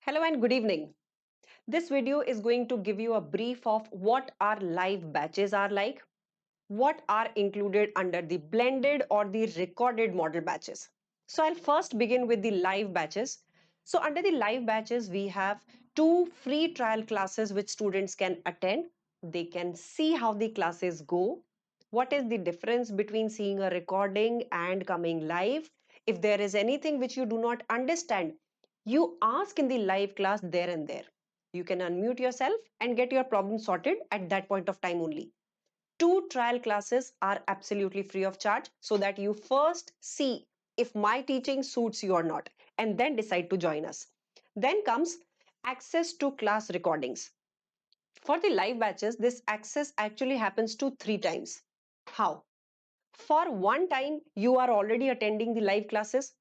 Hello and good evening. This video is going to give you a brief of what our live batches are like, what are included under the blended or the recorded model batches. So I'll first begin with the live batches. So under the live batches, we have two free trial classes which students can attend. They can see how the classes go. What is the difference between seeing a recording and coming live? If there is anything which you do not understand, you ask in the live class there and there. You can unmute yourself and get your problem sorted at that point of time only. Two trial classes are absolutely free of charge so that you first see if my teaching suits you or not and then decide to join us. Then comes access to class recordings. For the live batches, this access actually happens to 3 times. How? For one time, you are already attending the live classes.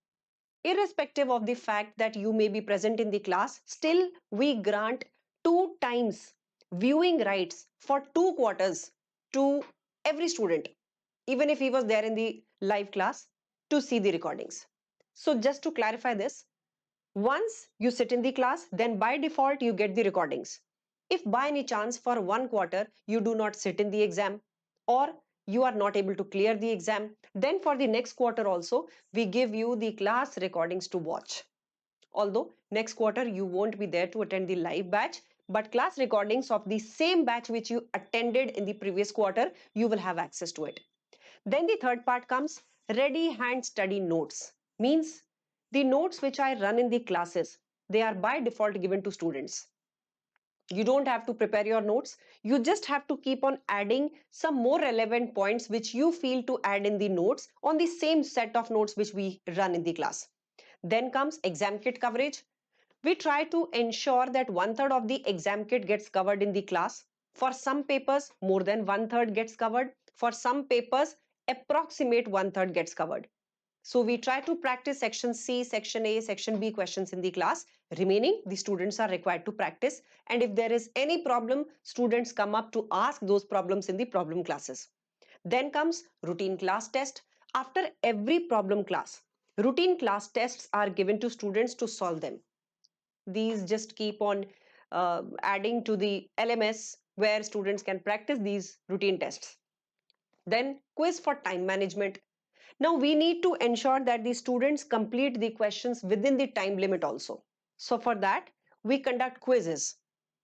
Irrespective of the fact that you may be present in the class, still we grant 2 times viewing rights for 2 quarters to every student, even if he was there in the live class, to see the recordings. So just to clarify this, once you sit in the class, then by default you get the recordings. If by any chance for 1 quarter you do not sit in the exam or you are not able to clear the exam, then for the next quarter also we give you the class recordings to watch. Although next quarter you won't be there to attend the live batch, but class recordings of the same batch which you attended in the previous quarter, you will have access to it. Then the third part comes ready hand study notes. Means the notes which I run in the classes, they are by default given to students. You don't have to prepare your notes. You just have to keep on adding some more relevant points which you feel to add in the notes on the same set of notes which we run in the class. Then comes exam kit coverage. We try to ensure that 1/3 of the exam kit gets covered in the class. For some papers, more than 1/3 gets covered. For some papers, approximate 1/3 gets covered. So we try to practice section C, section A, section B questions in the class. Remaining, the students are required to practice. And if there is any problem, students come up to ask those problems in the problem classes. Then comes routine class test. After every problem class, routine class tests are given to students to solve them. These just keep on adding to the LMS where students can practice these routine tests. Then quiz for time management. Now we need to ensure that the students complete the questions within the time limit also. So for that, we conduct quizzes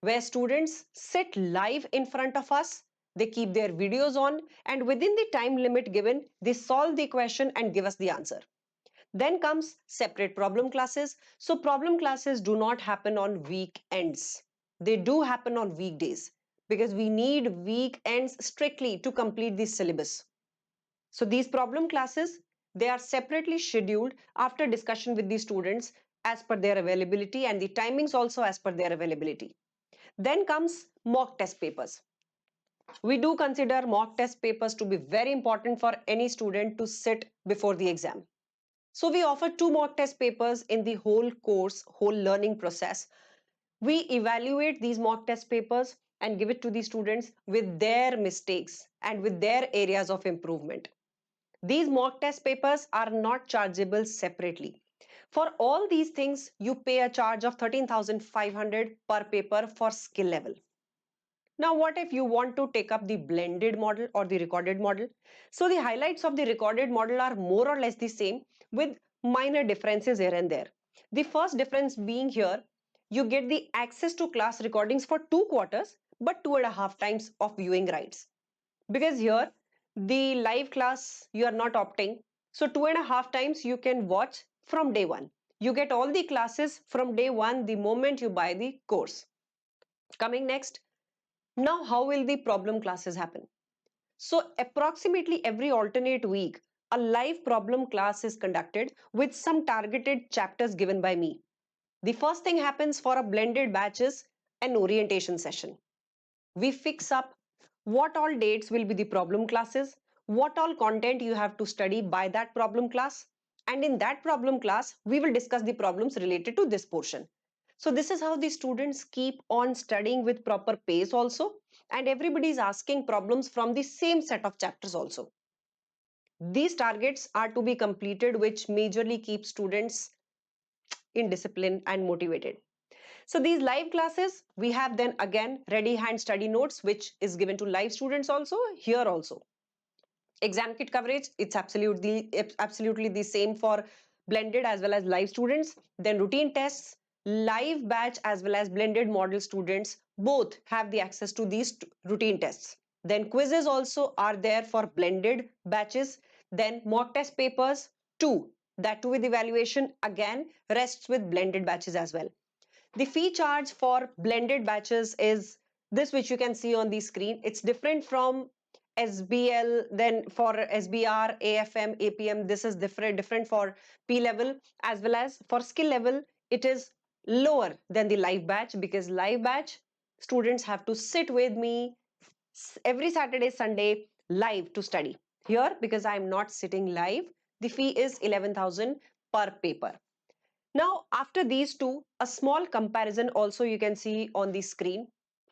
where students sit live in front of us. They keep their videos on and within the time limit given, they solve the question and give us the answer. Then comes separate problem classes. So problem classes do not happen on weekends. They do happen on weekdays because we need weekends strictly to complete the syllabus. So these problem classes, they are separately scheduled after discussion with the students as per their availability and the timings also as per their availability. Then comes mock test papers. We do consider mock test papers to be very important for any student to sit before the exam. So we offer 2 mock test papers in the whole course, whole learning process. We evaluate these mock test papers and give it to the students with their mistakes and with their areas of improvement. These mock test papers are not chargeable separately. For all these things, you pay a charge of 13,500 per paper for skill level. Now, what if you want to take up the blended model or the recorded model? So the highlights of the recorded model are more or less the same with minor differences here and there. The first difference being here, you get the access to class recordings for 2 quarters, but 2.5 times of viewing rights. Because here, the live class, you are not opting. So 2.5 times you can watch from day one. You get all the classes from day one the moment you buy the course. Coming next, now how will the problem classes happen? So approximately every alternate week, a live problem class is conducted with some targeted chapters given by me. The first thing happens for a blended batch is an orientation session. We fix up what all dates will be the problem classes, what all content you have to study by that problem class, and in that problem class, we will discuss the problems related to this portion. So this is how the students keep on studying with proper pace also, and everybody is asking problems from the same set of chapters also. These targets are to be completed, which majorly keep students in discipline and motivated. So these live classes, we have then again ready hand study notes, which is given to live students also, here also. Exam kit coverage, it's absolutely the same for blended as well as live students. Then routine tests, live batch as well as blended model students both have the access to these routine tests. Then quizzes also are there for blended batches. Then mock test papers too, that too with evaluation again rests with blended batches as well. The fee charge for blended batches is this, which you can see on the screen. It's different from SBL, then for SBR, AFM, APM, this is different for P level as well as for skill level. It is lower than the live batch, because live batch students have to sit with me every Saturday, Sunday live to study. Here, because I am not sitting live, the fee is 11,000 per paper. Now, after these two, a small comparison also you can see on the screen.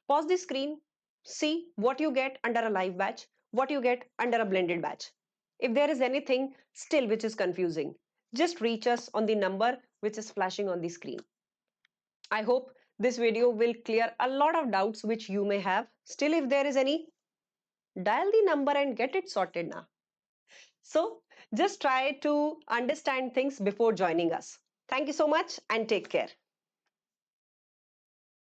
Pause the screen, see what you get under a live batch, what you get under a blended batch. If there is anything still which is confusing, just reach us on the number which is flashing on the screen. I hope this video will clear a lot of doubts which you may have. Still, if there is any, dial the number and get it sorted now. So, just try to understand things before joining us. Thank you so much and take care.